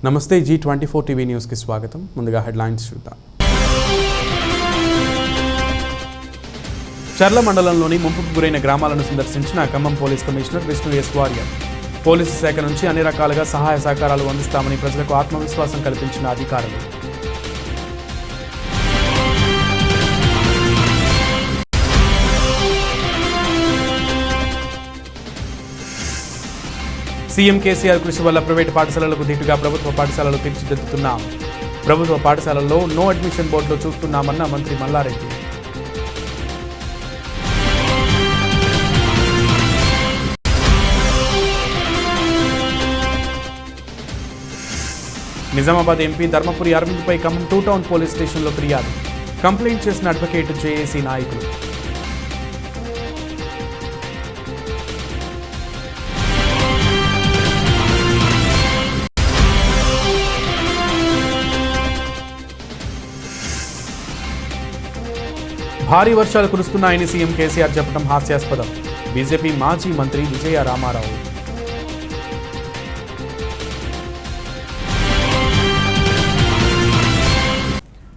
నమస్తే G24 TV news కి స్వాగతం. ముందుగా హెడ్లైన్స్ చూద్దాం. చర్ల మండలంలోని ముంపుకు గురైన గ్రామాలను సందర్శించిన Khammam police commissioner Vishnu S Warrier. Police శాఖ నుంచి అన్ని రకాలుగా సహాయ సహకారాలు అందిస్తామని ప్రజలకు ఆత్మవిశ్వాసం కల్పించిన అధికారులు. సీఎం కేసీఆర్ కృషి వల్ల ప్రైవేటు పాఠశాలలకు ధీటుగా ప్రభుత్వ పాఠశాలలు తీర్చిదిద్దుతున్నాం. ప్రభుత్వ పాఠశాలల్లో నో అడ్మిషన్ బోర్డులో చూస్తున్నామన్న మంత్రి మల్లారెడ్డి. నిజామాబాద్ ఎంపీ ధర్మపురి అరవింద్పై ఖమ్మం 2 టౌన్ పోలీస్ స్టేషన్లో ఫిర్యాదు. కంప్లైంట్ చేసిన అడ్వకేట్ జేఏసీ నాయకులు. భారీ వర్షాలు కురుస్తున్నాయని సీఎం కేసీఆర్ చెప్పడం హాస్యాస్పదం. బీజేపీ మాజీ మంత్రి విజయ రామారావు.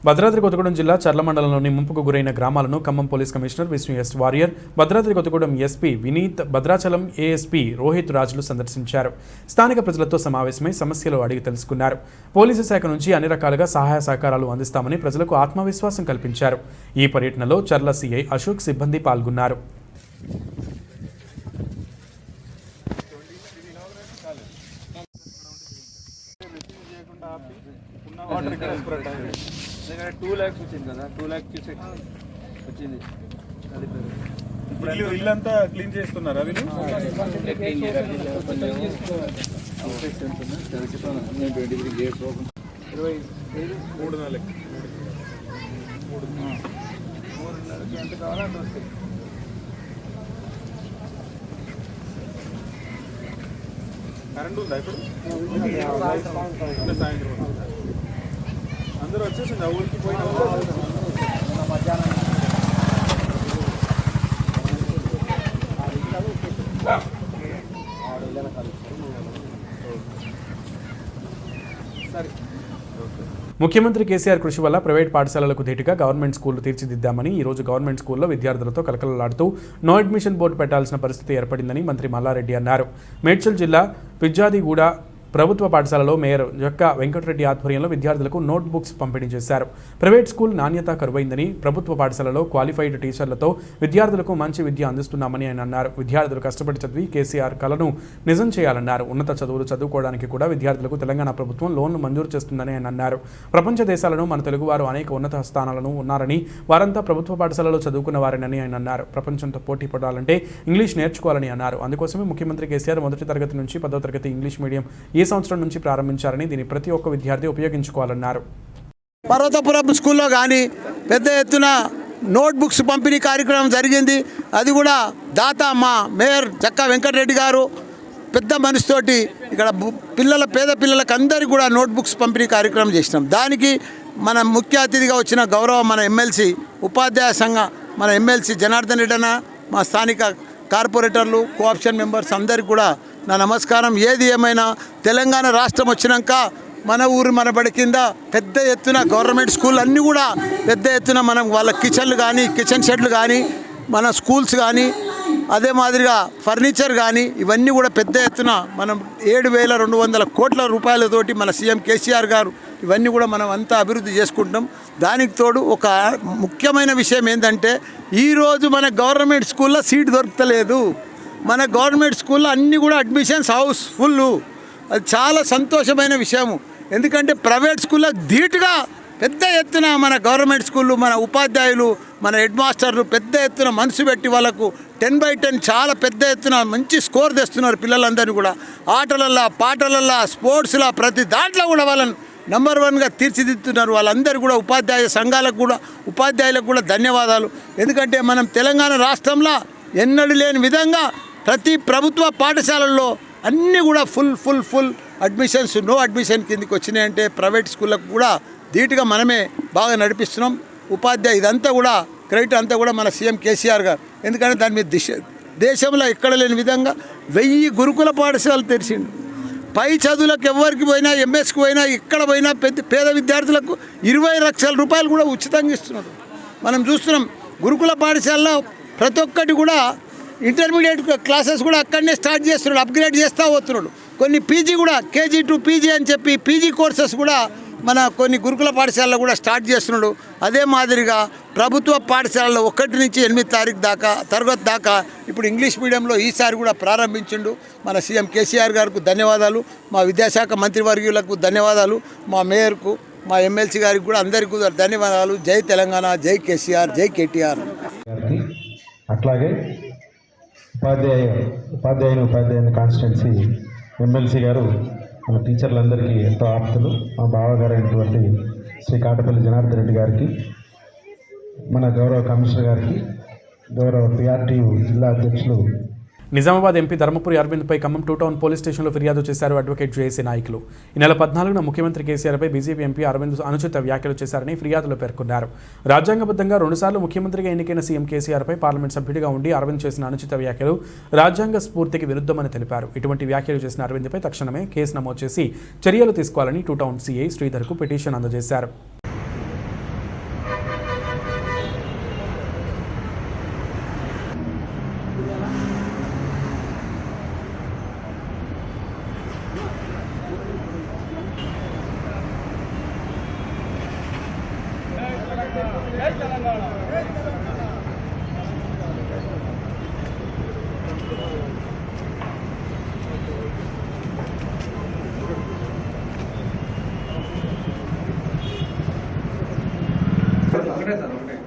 భద్రాద్రి కొత్తగూడెం జిల్లా చర్ల మండలంలోని ముంపుకు గురైన గ్రామాలను Khammam police commissioner Vishnu S Warrier, Bhadradri Kothagudem SP Vineeth, Bhadrachalam ASP Rohit రాజులు సందర్శించారు. స్థానిక ప్రజలతో సమావేశమై సమస్యలు అడిగి తెలుసుకున్నారు. పోలీసు శాఖ నుంచి అన్ని రకాలుగా సహాయ సహకారాలు అందిస్తామని ప్రజలకు ఆత్మవిశ్వాసం కల్పించారు. ఈ పర్యటనలో చర్ల సీఐ అశోక్ సిబ్బంది పాల్గొన్నారు. ఇక్కడ 2 lakhs వచ్చింది కదా, 2 lakh క్యూసెక్స్ వచ్చింది. ఇప్పుడు ఇల్లంతా క్లీన్ చేస్తున్నారా వీళ్ళు? ఎంత కావాలంటే వస్తాయి. కరెంట్ ఉందా ఇప్పుడు? సాయంత్రం అందరూ వచ్చేసింది ఆ ఊరికి పోయిన మధ్యాహ్నం సరే. ముఖ్యమంత్రి కేసీఆర్ కృషి వల్ల ప్రైవేట్ పాఠశాలలకు ధీటుగా గవర్నమెంట్ స్కూళ్లు తీర్చిదిద్దామని ఈ రోజు గవర్నమెంట్ స్కూల్లో విద్యార్థులతో కలకలలాడుతూ నో అడ్మిషన్ బోర్డు పెట్టాల్సిన పరిస్థితి ఏర్పడిందని మంత్రి మల్లారెడ్డి అన్నారు. మేడ్చల్ జిల్లా పిజ్జాదిగూడ ప్రభుత్వ పాఠశాలలో మేయర్ జక్క వెంకటరెడ్డి ఆధ్వర్యంలో విద్యార్థులకు నోట్ బుక్స్ పంపిణీ చేశారు. ప్రైవేట్ స్కూల్ నాణ్యత కరువైందని, ప్రభుత్వ పాఠశాలలో క్వాలిఫైడ్ టీచర్లతో విద్యార్థులకు మంచి విద్య అందిస్తున్నామని ఆయన అన్నారు. విద్యార్థులు కష్టపడి చదివి కేసీఆర్ కలను నిజం చేయాలన్నారు. ఉన్నత చదువులు చదువుకోవడానికి కూడా విద్యార్థులకు తెలంగాణ ప్రభుత్వం లోన్లు మంజూరు చేస్తుందని ఆయన అన్నారు. ప్రపంచ దేశాలను మన తెలుగువారు అనేక ఉన్నత స్థానాలను ఉన్నారని, వారంతా ప్రభుత్వ పాఠశాలలో చదువుకున్న వారేనని ఆయన అన్నారు. ప్రపంచంతో పోటీ పడాలంటే ఇంగ్లీష్ నేర్చుకోవాలని అన్నారు. అందుకోసమే ముఖ్యమంత్రి కేసీఆర్ 1వ తరగతి నుంచి 10వ తరగతి ఇంగ్లీష్ మీడియం ఈ సంవత్సరం నుంచి ప్రారంభించారని, దీన్ని ప్రతి ఒక్క విద్యార్థి ఉపయోగించుకోవాలన్నారు. పర్వతపురం స్కూల్లో కానీ పెద్ద ఎత్తున నోట్బుక్స్ పంపిణీ కార్యక్రమం జరిగింది. అది కూడా దాత మా మేయర్ జక్క వెంకటరెడ్డి గారు పెద్ద మనసుతోటి ఇక్కడ పేద పిల్లలకు అందరికీ కూడా నోట్బుక్స్ పంపిణీ కార్యక్రమం చేసినాం. దానికి మన ముఖ్య అతిథిగా వచ్చిన గౌరవ మన ఎమ్మెల్సీ ఉపాధ్యాయ సంఘ మన ఎమ్మెల్సీ జనార్దన్ రెడ్డి అన్న, మా స్థానిక కార్పొరేటర్లు, కోఆప్షన్ మెంబర్స్ అందరికీ కూడా నా నమస్కారం. ఏది ఏమైనా తెలంగాణ రాష్ట్రం వచ్చినాక మన ఊరు మన బడి కింద పెద్ద ఎత్తున గవర్నమెంట్ స్కూల్ అన్నీ కూడా పెద్ద ఎత్తున మనం వాళ్ళ కిచెన్లు కానీ, కిచెన్ షెడ్లు కానీ, మన స్కూల్స్ కానీ, అదే మాదిరిగా ఫర్నిచర్ కానీ ఇవన్నీ కూడా పెద్ద ఎత్తున మనం 7,200 కోట్ల రూపాయలతోటి మన సీఎం కేసీఆర్ గారు ఇవన్నీ కూడా మనం అంతా అభివృద్ధి చేసుకుంటాం. దానికి తోడు ఒక ముఖ్యమైన విషయం ఏంటంటే ఈరోజు మన గవర్నమెంట్ స్కూల్లో సీట్ దొరకలేదు. మన గవర్నమెంట్ స్కూల్లో అన్నీ కూడా అడ్మిషన్స్ హౌస్ఫుల్. అది చాలా సంతోషమైన విషయము. ఎందుకంటే ప్రైవేట్ స్కూల్లో ధీటుగా పెద్ద ఎత్తున మన గవర్నమెంట్ స్కూళ్ళు, మన ఉపాధ్యాయులు, మన హెడ్ మాస్టర్లు పెద్ద ఎత్తున మనసు పెట్టి వాళ్ళకు 10/10 చాలా పెద్ద ఎత్తున మంచి స్కోర్ తెస్తున్నారు. పిల్లలందరినీ కూడా ఆటలల్లో, పాటలల్లో, స్పోర్ట్స్లో ప్రతి దాంట్లో కూడా వాళ్ళని నంబర్ 1గా తీర్చిదిద్దుతున్నారు. వాళ్ళందరూ కూడా ఉపాధ్యాయ సంఘాలకు కూడా, ఉపాధ్యాయులకు కూడా ధన్యవాదాలు. ఎందుకంటే మనం తెలంగాణ రాష్ట్రంలో ఎన్నడూ లేని విధంగా ప్రతి ప్రభుత్వ పాఠశాలల్లో అన్నీ కూడా ఫుల్ అడ్మిషన్స్, నో అడ్మిషన్ కిందకి వచ్చినాయంటే ప్రైవేట్ స్కూళ్ళకు కూడా ధీటుగా మనమే బాగా నడిపిస్తున్నాం. ఉపాధ్యాయ ఇదంతా కూడా క్రెడిట్ అంతా కూడా మన సీఎం కేసీఆర్ గారు. ఎందుకంటే దాని మీద దేశంలో ఎక్కడ లేని విధంగా 1000 గురుకుల పాఠశాలలు తెరిచిండు. పై చదువులకు ఎవరికి పోయినా ఎంఎస్కి పోయినా ఇక్కడ పోయినా పేద విద్యార్థులకు 20 లక్షల రూపాయలు కూడా ఉచితంగా ఇస్తున్నారు. మనం చూస్తున్నాం గురుకుల పాఠశాలలో ప్రతి ఒక్కటి కూడా ఇంటర్మీడియట్ క్లాసెస్ కూడా అక్కడనే స్టార్ట్ చేస్తున్నాడు, అప్గ్రేడ్ చేస్తూ పోతున్నాడు. కొన్ని పీజీ కూడా KG to PG అని చెప్పి పీజీ కోర్సెస్ కూడా మన కొన్ని గురుకుల పాఠశాలలో కూడా స్టార్ట్ చేస్తున్నాడు. అదే మాదిరిగా ప్రభుత్వ పాఠశాలలో 1 నుంచి 8 తరగతి దాకా ఇప్పుడు ఇంగ్లీష్ మీడియంలో ఈసారి కూడా ప్రారంభించిండు. మన సీఎం కేసీఆర్ గారికి ధన్యవాదాలు, మా విద్యాశాఖ మంత్రివర్యులకు ధన్యవాదాలు, మా మేయర్కు, మా ఎమ్మెల్సీ గారికి కూడా అందరికీ కూడా ధన్యవాదాలు. జై తెలంగాణ, జై కేసీఆర్, జై కేటీఆర్. అట్లాగే ఉపాధ్యాయుని కాన్స్టిట్యున్సీ ఎమ్మెల్సీ గారు మన టీచర్లందరికీ ఎంతో ఆప్తులు, మా బావగారు అయినటువంటి శ్రీ కాటపల్లి జనార్దన్ రెడ్డి గారికి, మన గౌరవ కమిషనర్ గారికి, గౌరవ PRTU జిల్లా అధ్యక్షులు నిజామాబాద్ ఎంపీ ధర్మపురి అరవింద్పై ఖమ్మం 2 టౌన్ పోలీస్ స్టేషన్లో ఫిర్యాదు చేశారు అడ్వకేట్ జేఏసీ నాయకులు. ఈ నెల 14న ముఖ్యమంత్రి కేసీఆర్పై బీజేపీ ఎంపీ అరవింద్ అనుచిత వ్యాఖ్యలు చేశారని ఫిర్యాదులో పేర్కొన్నారు. రాజ్యాంగబద్ధంగా 2 సార్లు ముఖ్యమంత్రిగా ఎన్నికైన సీఎం కేసీఆర్పై పార్లమెంట్ సభ్యుడిగా ఉండి అరవింద్ చేసిన అనుచిత వ్యాఖ్యలు రాజ్యాంగ స్ఫూర్తికి విరుద్ధమని తెలిపారు. ఇటువంటి వ్యాఖ్యలు చేసిన అరవింద్పై తక్షణమే కేసు నమోదు చేసి చర్యలు తీసుకోవాలని 2 టౌన్ సీఐ శ్రీధర్కు పిటిషన్ అందజేశారు.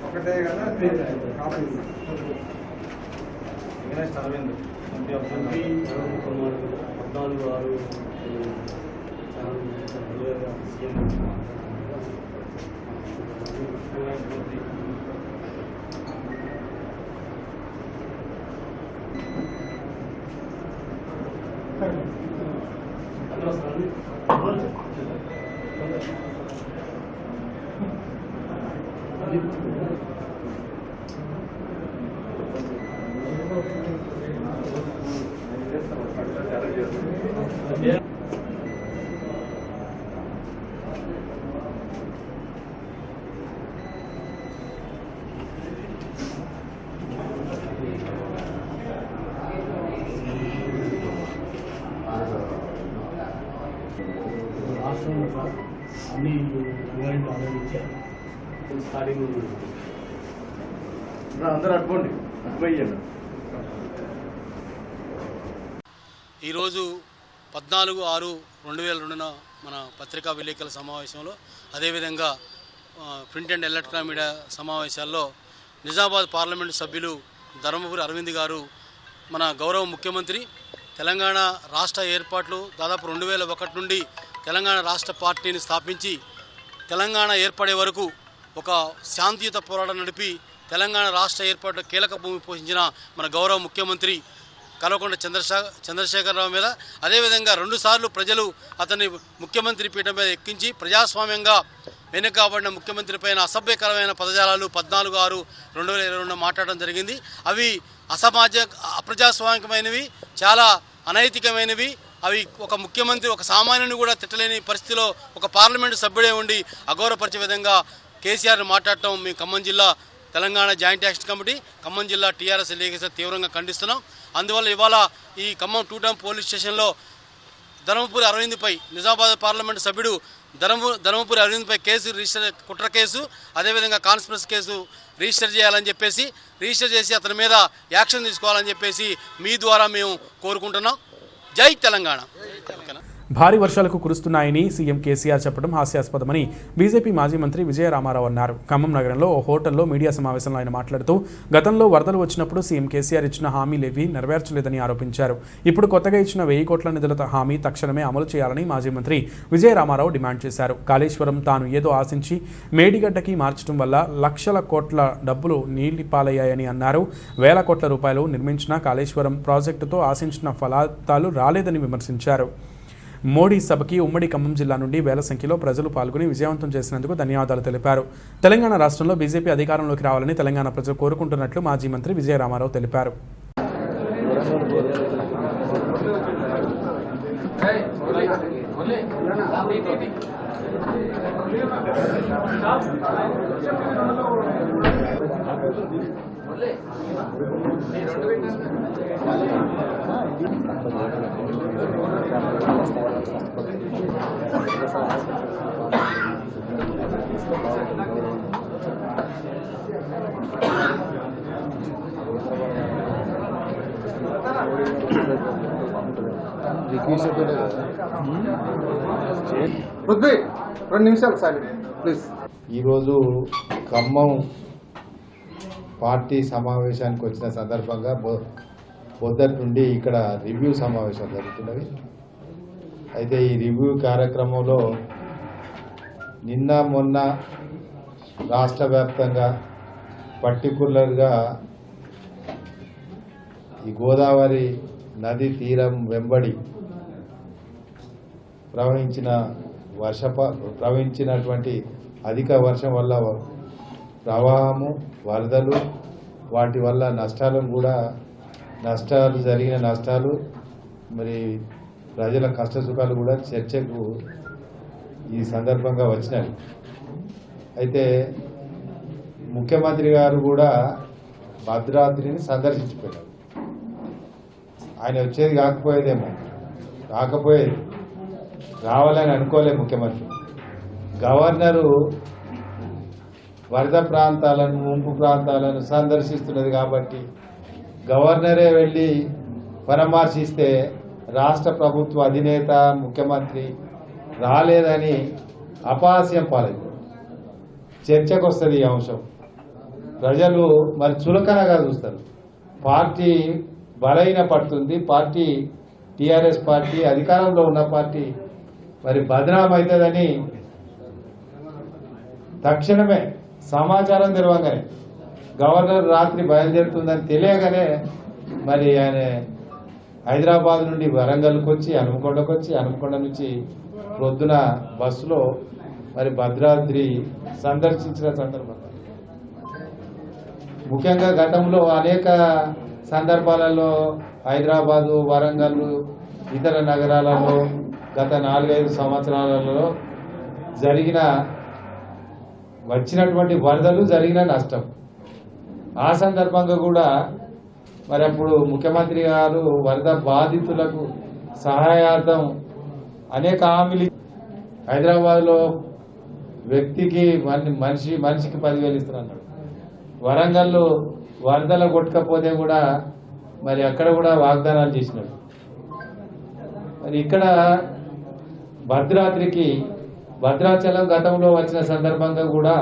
ఒకటే కదా కాపీ అరవింద్ ఎంపీ ఆఫ్ 14 అన్ని మూమెంట్ ఆర్డర్ ఇచ్చారు. స్టార్టింగ్ అందరూ అట్టుకోండి, అట్టుకోయ్యండి. ఈరోజు 14/6/2002 మన పత్రికా విలేకరుల సమావేశంలో, అదేవిధంగా ప్రింట్ అండ్ ఎలక్ట్రానిక్ మీడియా సమావేశాల్లో నిజామాబాద్ పార్లమెంటు సభ్యులు ధర్మపురి అరవింద్ గారు మన గౌరవ ముఖ్యమంత్రి తెలంగాణ రాష్ట్ర ఏర్పాట్లు దాదాపు 2001 నుండి తెలంగాణ రాష్ట్ర పార్టీని స్థాపించి తెలంగాణ ఏర్పడే వరకు ఒక శాంతియుత పోరాటం నడిపి తెలంగాణ రాష్ట్ర ఏర్పాటు కీలక భూమి పోషించిన మన గౌరవ ముఖ్యమంత్రి కల్వకుంట్ల చంద్రశేఖరరావు మీద, అదేవిధంగా 2 సార్లు ప్రజలు అతన్ని ముఖ్యమంత్రి పీఠం మీద ఎక్కించి ప్రజాస్వామ్యంగా వెనుకబడిన ముఖ్యమంత్రి పైన అసభ్యకరమైన పదజాలాలు 14/6/2022 మాట్లాడడం జరిగింది. అవి అప్రజాస్వామికమైనవి, చాలా అనైతికమైనవి. అవి ఒక ముఖ్యమంత్రి, ఒక సామాన్యుని కూడా తిట్టలేని పరిస్థితిలో ఒక పార్లమెంటు సభ్యుడే ఉండి అగౌరవపరిచే విధంగా కేసీఆర్ మాట్లాడటం మేము ఖమ్మం జిల్లా Telangana joint action committee, Khammam జిల్లా TRS లీగేషన్ తీవ్రంగా ఖండిస్తున్నాం. అందువల్ల ఇవాళ ఈ ఖమ్మం 2 టౌన్ పోలీస్ స్టేషన్లో ధర్మపురి అరవింద్పై, నిజామాబాద్ పార్లమెంటు సభ్యుడు ధర్మపురి అరవింద్పై కేసు రిజిస్టర్, కుట్ర కేసు, అదేవిధంగా కాన్స్పిరసీ కేసు రిజిస్టర్ చేయాలని చెప్పేసి, రిజిస్టర్ చేసి అతని మీద యాక్షన్ తీసుకోవాలని చెప్పేసి మీ ద్వారా మేము కోరుకుంటున్నాం. జై తెలంగాణ. భారీ వర్షాలకు కురుస్తున్నాయని సీఎం కేసీఆర్ చెప్పడం హాస్యాస్పదమని బీజేపీ మాజీ మంత్రి విజయ రామారావు అన్నారు. ఖమ్మం నగరంలో ఓ హోటల్లో మీడియా సమావేశంలో ఆయన మాట్లాడుతూ గతంలో వరదలు వచ్చినప్పుడు సీఎం కేసీఆర్ ఇచ్చిన హామీలేవీ నెరవేర్చలేదని ఆరోపించారు. ఇప్పుడు కొత్తగా ఇచ్చిన 1000 కోట్ల నిధుల హామీ తక్షణమే అమలు చేయాలని మాజీ మంత్రి విజయ రామారావు డిమాండ్ చేశారు. కాళేశ్వరం తాను ఏదో ఆశించి మేడిగడ్డకి మార్చడం వల్ల లక్షల కోట్ల డబ్బులు నీలిపాలయ్యాయని అన్నారు. 1000 కోట్ల రూపాయలు నిర్మించిన కాళేశ్వరం ప్రాజెక్టుతో ఆశించిన ఫలితాలు రాలేదని విమర్శించారు. మోడీ సభకి ఉమ్మడి ఖమ్మం జిల్లా నుండి వేల సంఖ్యలో ప్రజలు పాల్గొని విజయవంతం చేసినందుకు ధన్యవాదాలు తెలిపారు. తెలంగాణ రాష్ట్రంలో బీజేపీ అధికారంలోకి రావాలని తెలంగాణ ప్రజలు కోరుకుంటున్నట్లు మాజీ మంత్రి విజయ రామారావు తెలిపారు. పృథ్వీ 2 నిమిషాలు సార్ ప్లీజ్. ఈరోజు ఖమ్మం పార్టీ సమావేశానికి వచ్చిన సందర్భంగా పొద్దుటి నుండి ఇక్కడ రివ్యూ సమావేశాలు జరుగుతున్నవి. అయితే ఈ రివ్యూ కార్యక్రమంలో నిన్న మొన్న రాష్ట్ర వ్యాప్తంగా పర్టికులర్గా ఈ గోదావరి నది తీరం వెంబడి ప్రవహించినటువంటి అధిక వర్షం వల్ల ప్రవాహము, వరదలు, వాటి వల్ల జరిగిన నష్టాలు, మరి ప్రజల కష్టసుఖాలు కూడా చర్చకు ఈ సందర్భంగా వచ్చినాయి. అయితే ముఖ్యమంత్రి గారు కూడా భద్రాద్రిని సందర్శించిపోయారు. ఆయన వచ్చేది కాకపోయేది రావాలని అనుకోలే ముఖ్యమంత్రి. గవర్నరు వరద ప్రాంతాలను, ముంపు ప్రాంతాలను సందర్శిస్తున్నది కాబట్టి గవర్నరే వెళ్ళి పరామర్శిస్తే రాష్ట్ర ప్రభుత్వ అధినేత ముఖ్యమంత్రి రాలేదని అపహాస్యం పాలైంది. చర్చకు వస్తుంది ఈ అంశం. ప్రజలు మరి చులకనగా చూస్తారు. పార్టీ బలహీన పడుతుంది. పార్టీ టీఆర్ఎస్ పార్టీ అధికారంలో ఉన్న పార్టీ మరి బదనామవుతుందని తక్షణమే సమాచారం తెలవగానే గవర్నర్ రాత్రి బయలుదేరుతుందని తెలియగానే మరి ఆయన హైదరాబాద్ నుండి వరంగల్కి వచ్చి హనుమకొండ నుంచి ప్రొద్దున బస్సులో మరి భద్రాద్రి సందర్శించిన సందర్భంగా ముఖ్యంగా గతంలో అనేక సందర్భాలలో హైదరాబాదు, వరంగల్, ఇతర నగరాలలో గత 4-5 సంవత్సరాలలో వచ్చినటువంటి వరదలు, జరిగిన నష్టం, ఆ సందర్భంగా కూడా మరి అప్పుడు ముఖ్యమంత్రి గారు వరద బాధితులకు సహాయార్థం అనేక హామీలు. హైదరాబాద్లో వ్యక్తికి మనిషికి 10,000 ఇస్తున్నారు. వరంగల్లో వరదలు కొట్టకపోతే కూడా మరి అక్కడ కూడా వాగ్దానాలు చేసినాడు. మరి ఇక్కడ భద్రాచలం గతంలో వచ్చిన సందర్భంగా కూడా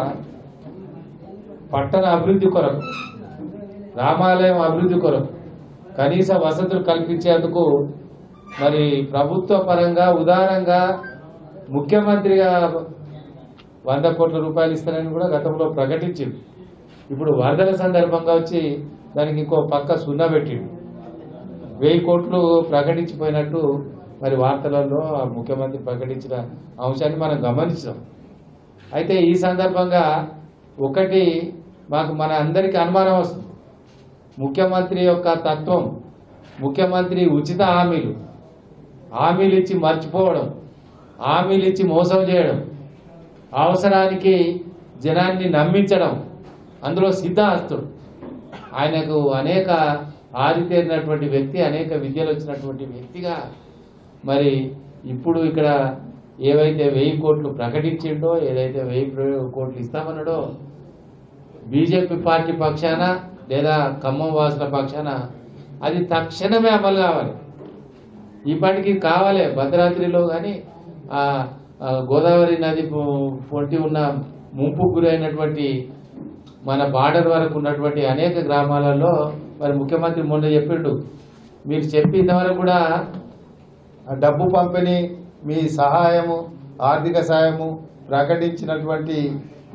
పట్టణ అభివృద్ధి కొరకు, రామాలయం అభివృద్ధి కొరకు కనీస వసతులు కల్పించేందుకు మరి ప్రభుత్వ పరంగా ఉదారంగా ముఖ్యమంత్రిగా 100 కోట్ల రూపాయలు ఇస్తారని కూడా గతంలో ప్రకటించింది. ఇప్పుడు వరదల సందర్భంగా వచ్చి దానికి ఇంకో పక్క సున్నా పెట్టిండు. 1000 కోట్లు ప్రకటించిపోయినట్టు మరి వార్తలలో ముఖ్యమంత్రి ప్రకటించిన అంశాన్ని మనం గమనించాం. అయితే ఈ సందర్భంగా ఒకటి మన అందరికీ అనుమానం వస్తుంది. ముఖ్యమంత్రి యొక్క తత్వం, ముఖ్యమంత్రి ఉచిత హామీలు ఇచ్చి మర్చిపోవడం, హామీలు ఇచ్చి మోసం చేయడం, అవసరానికి జనాన్ని నమ్మించడం, అందులో సిద్ధహస్తుడు. ఆయనకు అనేక ఆరితేరినటువంటి వ్యక్తి, అనేక విద్యలు వచ్చినటువంటి వ్యక్తిగా మరి ఇప్పుడు ఇక్కడ ఏవైతే 1000 కోట్లు ప్రకటించిండో, ఏదైతే 1000 కోట్లు ఇస్తామన్నాడో బీజేపీ పార్టీ పక్షాన లేదా ఖమ్మం వాసుల పక్షాన అది తక్షణమే అమలు కావాలి. ఇప్పటికీ కావాలి. భద్రాద్రిలో కానీ గోదావరి నది పొంటి ఉన్న ముంపుకు గురైనటువంటి మన బార్డర్ వరకు ఉన్నటువంటి అనేక గ్రామాలలో మరి ముఖ్యమంత్రి మొన్న చెప్పిండు, మీరు చెప్పినంతవరకు కూడా డబ్బు పంపిణీ, మీ సహాయము, ఆర్థిక సహాయము ప్రకటించినటువంటి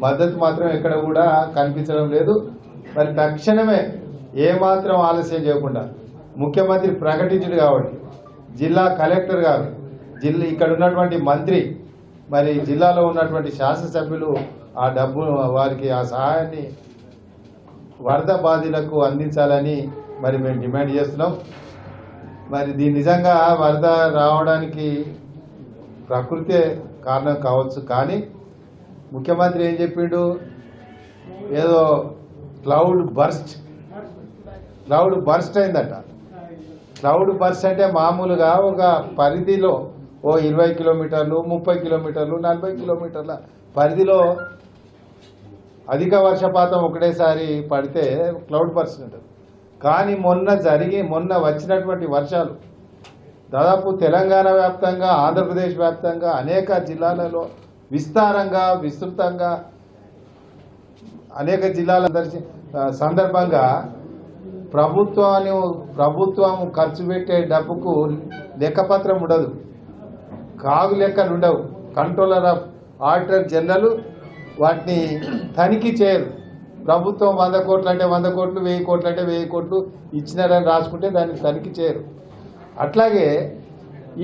మద్దతు మాత్రం ఎక్కడ కూడా కనిపించడం లేదు. మరి తక్షణమే ఏమాత్రం ఆలస్యం చేయకుండా ముఖ్యమంత్రి ప్రకటించడు కాబట్టి జిల్లా కలెక్టర్ గారు, ఇక్కడ ఉన్నటువంటి మంత్రి, మరి జిల్లాలో ఉన్నటువంటి శాసనసభ్యులు ఆ డబ్బు వారికి ఆ సహాయాన్ని వరద బాధితులకు అందించాలని మరి మేము డిమాండ్ చేస్తున్నాం. మరి దీని నిజంగా వరద రావడానికి ప్రకృతే కారణం కావచ్చు. కానీ ముఖ్యమంత్రి ఏం చెప్పిండు, ఏదో క్లౌడ్ బర్స్ట్ అయిందట. క్లౌడ్ బర్స్ట్ అంటే మామూలుగా ఒక పరిధిలో ఓ 20 కిలోమీటర్లు, 30 కిలోమీటర్లు, 40 కిలోమీటర్ల పరిధిలో అధిక వర్షపాతం ఒకటేసారి పడితే క్లౌడ్ బర్స్ట్ ఉంటుంది. కానీ మొన్న వచ్చినటువంటి వర్షాలు దాదాపు తెలంగాణ వ్యాప్తంగా, ఆంధ్రప్రదేశ్ వ్యాప్తంగా అనేక జిల్లాలలో విస్తృతంగా అనేక జిల్లాల సందర్భంగా ప్రభుత్వం ఖర్చు పెట్టే డబ్బుకు లెక్కపత్రం ఉండదు, కాగు లెక్కలు ఉండవు. కంట్రోలర్ ఆఫ్ ఆడిటర్ జనరల్ వాటిని తనిఖీ చేయరు. ప్రభుత్వం 100 కోట్లు అంటే 100 కోట్లు, 1000 కోట్లు అంటే 1000 కోట్లు ఇచ్చినారని రాసుకుంటే దాన్ని తనిఖీ చేయరు. అట్లాగే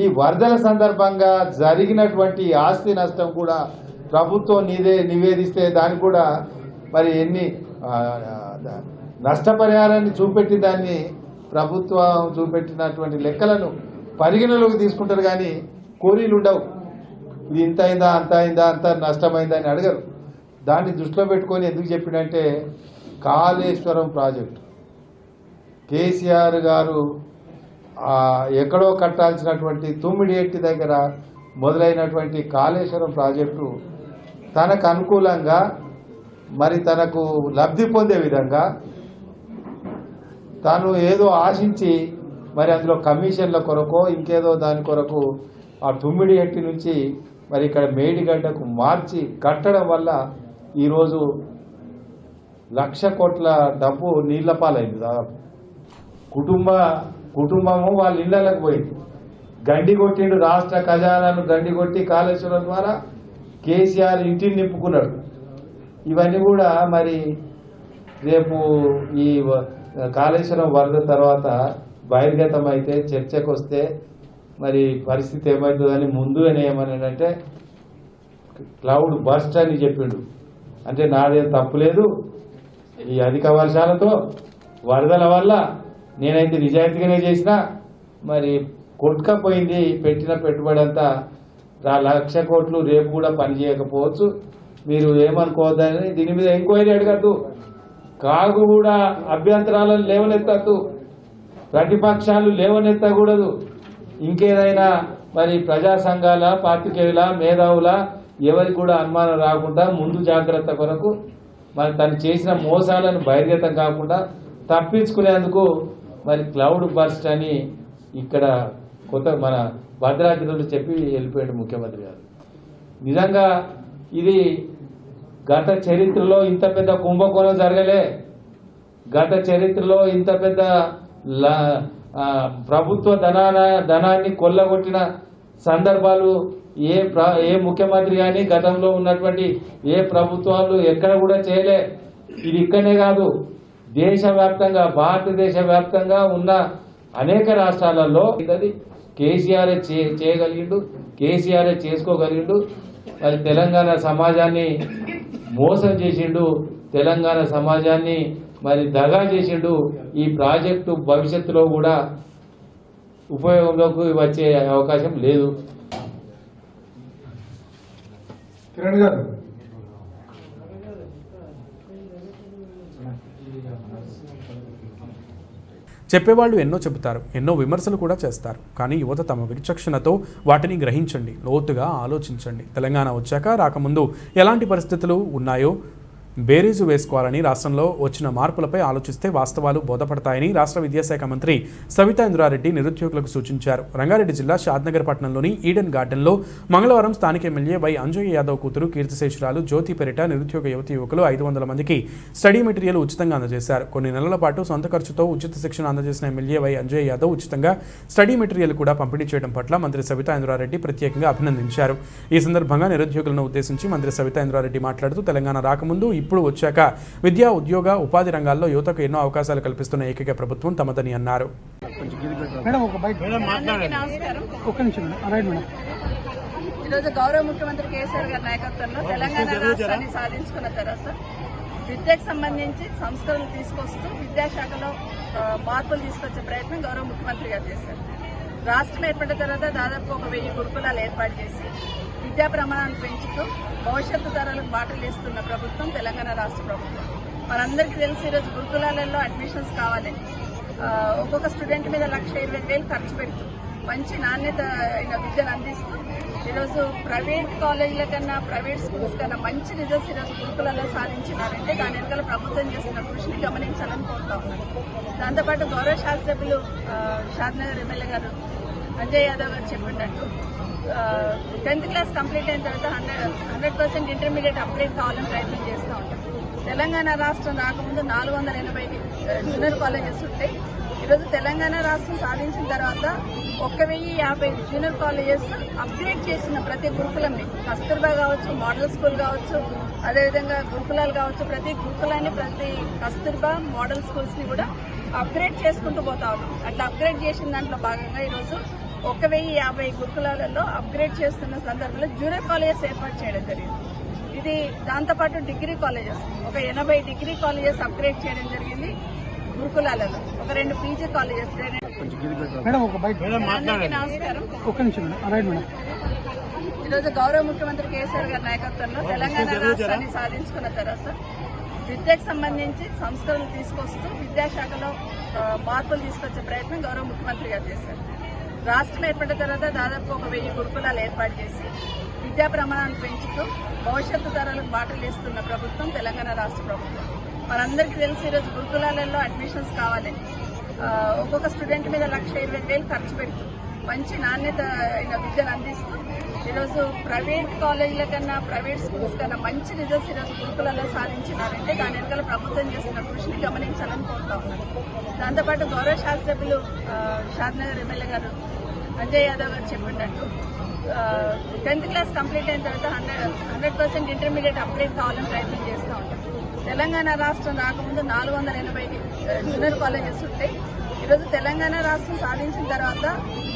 ఈ వరదల సందర్భంగా జరిగినటువంటి ఆస్తి నష్టం కూడా ప్రభుత్వం నివేదిస్తే దానికి కూడా మరి ఎన్ని నష్టపరిహారాన్ని చూపెట్టి దాన్ని ప్రభుత్వం చూపెట్టినటువంటి లెక్కలను పరిగణలోకి తీసుకుంటారు. కానీ కోరీలు ఉండవు, ఇది ఇంత అయిందా, అంత అయిందా, అంత నష్టమైందా అని అడగరు. దాన్ని దృష్టిలో పెట్టుకొని ఎందుకు చెప్పినంటే, కాళేశ్వరం ప్రాజెక్టు కేసీఆర్ గారు ఎక్కడో కట్టాల్సినటువంటి తుమ్మిడిఎట్టి దగ్గర మొదలైనటువంటి కాళేశ్వరం ప్రాజెక్టు తనకు అనుకూలంగా మరి తనకు లబ్ధి పొందే విధంగా తాను ఏదో ఆశించి మరి అందులో కమిషన్ల కొరకు ఇంకేదో దాని కొరకు ఆ తుమ్మిడిఎట్టి నుంచి మరి ఇక్కడ మేడిగడ్డకు మార్చి కట్టడం వల్ల ఈరోజు 1,00,000 కోట్ల డబ్బు నీళ్ల పాలైంది. దాదాపు కుటుంబము వాళ్ళ ఇళ్లకు పోయింది. గండి కొట్టిండు, రాష్ట్ర ఖజానాను గండి కొట్టి కాళేశ్వరం ద్వారా కేసీఆర్ ఇంటిని నింపుకున్నాడు. ఇవన్నీ కూడా మరి రేపు ఈ కాళేశ్వరం వరద తర్వాత బహిర్గతం అయితే చర్చకు వస్తే మరి పరిస్థితి ఏమవుతుందని ముందుగానే ఏమన్నాడంటే క్లౌడ్ బర్స్ట్ అని చెప్పిండు. అంటే నాదేం తప్పులేదు, ఈ అధిక వర్షాలతో వరదల వల్ల నేనైతే నిజాయితీగానే చేసినా మరి కొట్టుకపోయింది, పెట్టిన పెట్టుబడి అంతా 1,00,000 కోట్లు రేపు కూడా పనిచేయకపోవచ్చు, మీరు ఏమనుకోవద్దని దీని మీద ఎంక్వైరీ అడగద్దు, కాగు కూడా అభ్యంతరాలను లేవనెత్తద్దు, ప్రతిపక్షాలు లేవనెత్తకూడదు. ఇంకేదైనా మరి ప్రజా సంఘాల, పాత్రికేయుల, మేధావుల ఎవరికి కూడా అనుమానం రాకుండా ముందు జాగ్రత్త కొరకు మరి తను చేసిన మోసాలను బహిర్గతం కాకుండా తప్పించుకునేందుకు మరి క్లౌడ్ బర్స్ట్ అని ఇక్కడ మన భద్రాద్రిలో చెప్పి వెళ్ళిపోయాడు ముఖ్యమంత్రి గారు. నిజంగా ఇది గత చరిత్రలో ఇంత పెద్ద కుంభకోణం జరగలే. గత చరిత్రలో ఇంత పెద్ద ప్రభుత్వ ధనాన్ని కొల్లగొట్టిన సందర్భాలు ఏ ముఖ్యమంత్రి కానీ గతంలో ఉన్నటువంటి ఏ ప్రభుత్వాలు ఎక్కడ కూడా చేయలే. ఇది ఇక్కడనే కాదు, దేశవ్యాప్తంగా, భారతదేశ వ్యాప్తంగా ఉన్న అనేక రాష్ట్రాలలో కేసీఆర్ చేయగలిగిండు, కేసీఆర్ చేసుకోగలిగిండు. మరి తెలంగాణ సమాజాన్ని మోసం చేసిండు, తెలంగాణ సమాజాన్ని మరి దగా చేసిండు. ఈ ప్రాజెక్టు భవిష్యత్తులో కూడా ఉపయోగంలోకి వచ్చే అవకాశం లేదు. కిరణ్ గారు, చెప్పేవాళ్ళు ఎన్నో చెబుతారు, ఎన్నో విమర్శలు కూడా చేస్తారు. కానీ యువత తమ విచక్షణతో వాటిని గ్రహించండి, లోతుగా ఆలోచించండి. తెలంగాణ వచ్చాక రాకముందు ఎలాంటి పరిస్థితులు ఉన్నాయో బేరీజు వేసుకోవాలని, రాష్ట్రంలో వచ్చిన మార్పులపై ఆలోచిస్తే వాస్తవాలు బోధపడతాయని రాష్ట్ర విద్యాశాఖ మంత్రి సవితా ఇంద్రారెడ్డి నిరుద్యోగులకు సూచించారు. రంగారెడ్డి జిల్లా షాద్నగర్ పట్టణంలోని ఈడెన్ గార్డెన్లో మంగళవారం స్థానిక ఎమ్మెల్యే వై అంజయ్య యాదవ్ కూతురు కీర్తిశేషురాలు జ్యోతి పేరిట నిరుద్యోగ యువకులు 500 మందికి స్టడీ మెటీరియల్ ఉచితంగా అందజేశారు. కొన్ని నెలల పాటు సొంత ఖర్చుతో ఉచిత శిక్షణ అందజేసిన ఎమ్మెల్యే వై అంజయ్య యాదవ్ ఉచితంగా స్టడీ మెటీరియల్ కూడా పంపిణీ చేయడం పట్ల మంత్రి సవితా ఇంద్రారెడ్డి ప్రత్యేకంగా అభినందించారు. ఈ సందర్భంగా నిరుద్యోగులను ఉద్దేశించి మంత్రి సవితా ఇంద్రారెడ్డి మాట్లాడుతూ తెలంగాణ రాకముందు ఇప్పుడు వచ్చాక విద్యా, ఉద్యోగ, ఉపాధి రంగాల్లో యువతకు ఎన్నో అవకాశాలు కల్పిస్తున్న ఏకైక ప్రభుత్వం తమదని అన్నారు. ఈరోజు గౌరవ ముఖ్యమంత్రి కేసీఆర్ గారి నాయకత్వంలో తెలంగాణ రాష్ట్రాన్ని సాధించుకున్న తర్వాత విద్యకు సంబంధించి సంస్కరణలు తీసుకొస్తూ విద్యాశాఖలో మార్పులు తీసుకొచ్చే ప్రయత్నం గౌరవ ముఖ్యమంత్రి గారు చేశారు. రాష్ట్రం ఏర్పడిన తర్వాత దాదాపు 1000 గురుకులాలు ఏర్పాటు చేసి విద్యా ప్రమాణాలను పెంచుతూ భవిష్యత్తు తరాలకు బాటలు వేస్తున్న ప్రభుత్వం తెలంగాణ రాష్ట్ర ప్రభుత్వం. మనందరికీ తెలిసి ఈరోజు గురుకులాలలో అడ్మిషన్స్ కావాలి. ఒక్కొక్క స్టూడెంట్ మీద 1,20,000 ఖర్చు పెడుతూ మంచి నాణ్యత అయిన విద్యను అందిస్తూ ఈరోజు ప్రైవేట్ కాలేజీల కన్నా ప్రైవేట్ స్కూల్స్ కన్నా మంచి రిజల్ట్స్ ఈరోజు గురుకులలో సాధించినారంటే దాని వెనకాల ప్రభుత్వం చేస్తున్న కృషిని గమనించాలని కోరుతా ఉన్నాను. దాంతోపాటు గౌరవ శాసనసభ్యులు షాద్నగర్ ఎమ్మెల్యే గారు అంజయ్ యాదవ్ గారు చెప్పినట్టు 10th క్లాస్ కంప్లీట్ అయిన తర్వాత 100% ఇంటర్మీడియట్ అప్గ్రేడ్ కావాలని ప్రయత్నం చేస్తూ ఉంటాం. తెలంగాణ రాష్ట్రం రాకముందు 480 జూనియర్ కాలేజెస్ ఉంటాయి. ఈరోజు తెలంగాణ రాష్ట్రం సాధించిన తర్వాత 1050 జూనియర్ కాలేజెస్ అప్గ్రేడ్ చేసిన ప్రతి గురుకులంని కస్తూర్బా కావచ్చు, మోడల్ స్కూల్ కావచ్చు, అదేవిధంగా గురుకులాలు కావచ్చు, ప్రతి గురుకులాన్ని ప్రతి కస్తూర్బా మోడల్ స్కూల్స్ ని కూడా అప్గ్రేడ్ చేసుకుంటూ పోతా ఉన్నాం. అట్లా అప్గ్రేడ్ చేసిన దాంట్లో భాగంగా ఈరోజు 1050 గురుకులాలలో అప్గ్రేడ్ చేస్తున్న సందర్భంలో జూనియర్ కాలేజెస్ ఏర్పాటు చేయడం జరిగింది. ఇది దాంతోపాటు degree colleges 80 degree colleges upgrade చేయడం జరిగింది. గురుకులాలలో 2 పీజీ కాలేజెస్. నమస్కారం. ఈరోజు గౌరవ ముఖ్యమంత్రి కేసీఆర్ గారి నాయకత్వంలో తెలంగాణ రాష్ట్రాన్ని సాధించుకున్న తర్వాత విద్యకు సంబంధించి సంస్కరణలు తీసుకొస్తూ విద్యాశాఖలో మార్పులు తీసుకొచ్చే ప్రయత్నం గౌరవ ముఖ్యమంత్రి గారు చేశారు. రాష్ట్రం ఏర్పడిన తర్వాత దాదాపు 1000 గురుకులాలు ఏర్పాటు చేసి విద్యా ప్రమాణాలను పెంచుతూ భవిష్యత్తు తరాలకు బాటలు వేస్తున్న ప్రభుత్వం తెలంగాణ రాష్ట్ర ప్రభుత్వం. మనందరికీ తెలిసి ఈరోజు గురుకులాలలో అడ్మిషన్స్ కావాలి. ఒక్కొక్క స్టూడెంట్ మీద 1,20,000 ఖర్చు పెడుతూ మంచి నాణ్యత అయిన విద్యను అందిస్తూ ఈరోజు ప్రైవేట్ కాలేజీల కన్నా ప్రైవేట్ స్కూల్స్ కన్నా మంచి రిజల్ట్స్ ఈరోజు గురుకులలో సాధించినారంటే దాని వెనకాల ప్రభుత్వం చేస్తున్న కృషిని గమనించాలని కోరుతా ఉన్నాను. దాంతోపాటు గౌరవ శాసనసభ్యులు షాద్నగర్ ఎమ్మెల్యే గారు అంజయ్ యాదవ్ గారు చెప్పినట్టు 10th క్లాస్ కంప్లీట్ అయిన తర్వాత 100% ఇంటర్మీడియట్ అప్గ్రేడ్ కావాలని ప్రయత్నం చేస్తూ ఉంటాం. తెలంగాణ రాష్ట్రం రాకముందు 480 జూనియర్ కాలేజెస్ ఉంటాయి. ఈరోజు తెలంగాణ రాష్ట్రం సాధించిన తర్వాత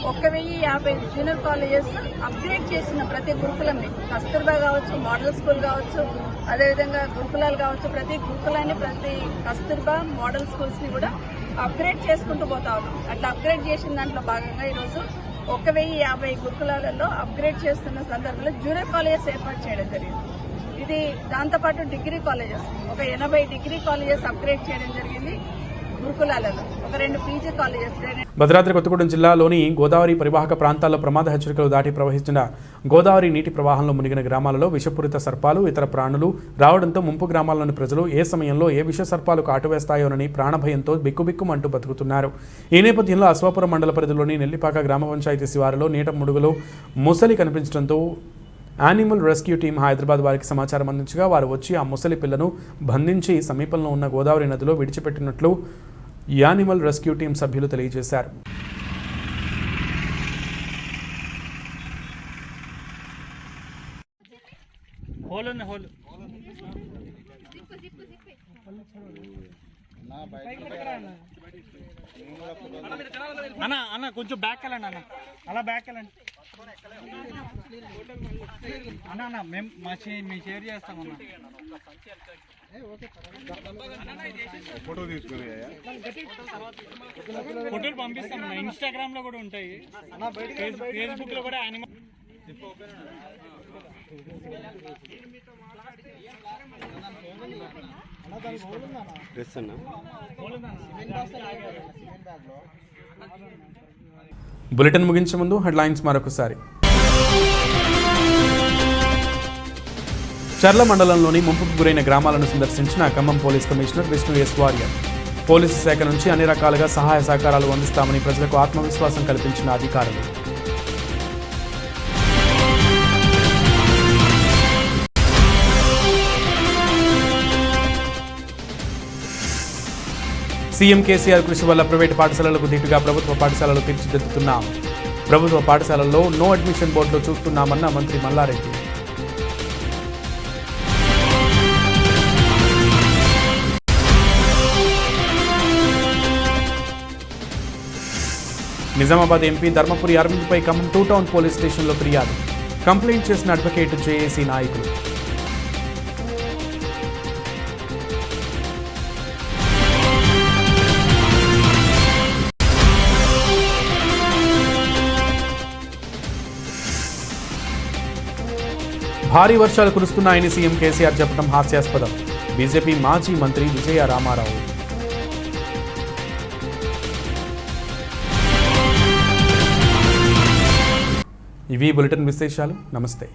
1050 జూనియర్ కాలేజెస్ అప్గ్రేడ్ చేసిన ప్రతి గురుకులంని కస్తూర్బా కావచ్చు, మోడల్ స్కూల్ కావచ్చు, అదేవిధంగా గురుకులాలు కావచ్చు, ప్రతి గురుకులాన్ని ప్రతి కస్తూర్బా మోడల్ స్కూల్స్ ని కూడా అప్గ్రేడ్ చేసుకుంటూ పోతా ఉన్నాం. అట్లా అప్గ్రేడ్ చేసిన దాంట్లో భాగంగా ఈరోజు 1050 గురుకులాలలో అప్గ్రేడ్ చేస్తున్న సందర్భంలో జూనియర్ కాలేజెస్ ఏర్పాటు చేయడం జరిగింది. ఇది దాంతోపాటు degree colleges 80 degree colleges upgrade చేయడం జరిగింది. గురుకులాలలో 2 పీజీ కాలేజెస్. భద్రాద్రి కొత్తగూడెం జిల్లాలోని గోదావరి పరివాహక ప్రాంతాల్లో ప్రమాద హెచ్చరికలు దాటి ప్రవహించిన గోదావరి నీటి ప్రవాహంలో మునిగిన గ్రామాలలో విషపూరిత సర్పాలు ఇతర ప్రాణులు రావడంతో ముంపు గ్రామాల్లోని ప్రజలు ఏ సమయంలో ఏ విష సర్పాలు కాటువేస్తాయోనని ప్రాణభయంతో బిక్కుబిక్కుమంటూ బతుకుతున్నారు. ఈ నేపథ్యంలో అశ్వాపురం మండల పరిధిలోని నెల్లిపాక గ్రామ పంచాయతీ శివారులో నీట ముడుగులో ముసలి కనిపించడంతో యానిమల్ రెస్క్యూ టీం హైదరాబాద్ వారికి సమాచారం అందించగా వారు వచ్చి ఆ ముసలి పిల్లను బంధించి సమీపంలో ఉన్న గోదావరి నదిలో విడిచిపెట్టినట్లు యానిమల్ రెస్క్యూ టీం సభ్యులు తెలియజేశారు. అన్న కొంచెం బ్యాక్ వెళ్ళండి అన్న, అలా బ్యాక్ వెళ్ళండి అన్న. అన్న మేము మేము షేర్ చేస్తామన్నా. ఫోటోలు పంపిస్తామన్నా, ఇన్స్టాగ్రామ్ లో కూడా ఉంటాయి, ఫేస్బుక్ లో కూడా యానిమల్. బులెటిన్ ముగించే ముందు హెడ్లైన్స్ మరొకసారి. చర్ల మండలంలోని ముంపుకు గురైన గ్రామాలను సందర్శించిన Khammam police commissioner Vishnu S Warrier. Police శాఖ నుంచి అన్ని రకాలుగా సహాయ సహకారాలు అందిస్తామని ప్రజలకు ఆత్మవిశ్వాసం కల్పించిన అధికారులు. సీఎం కేసీఆర్ కృషి వల్ల ప్రైవేటు పాఠశాలలకు ధీటుగా ప్రభుత్వ పాఠశాలలు తీర్చిదిద్దుతున్నాం. ప్రభుత్వ పాఠశాలల్లో నో అడ్మిషన్ బోర్డులో చూస్తున్నామన్న మంత్రి మల్లారెడ్డి. నిజామాబాద్ ఎంపీ ధర్మపురి అరవింద్పై ఖమ్మం 2 టౌన్ పోలీస్ స్టేషన్లో ఫిర్యాదు. కంప్లైంట్ చేసిన అడ్వకేట్ జేఏసీ నాయకులు. భారీ వర్షాలు కురుస్తున్నాయని సీఎం కేసీఆర్ చెప్పడం హాస్యాస్పదం. బీజేపీ మాజీ మంత్రి విజయ రామారావు. ఇవి బులెటిన్ విశేషాలు. నమస్తే.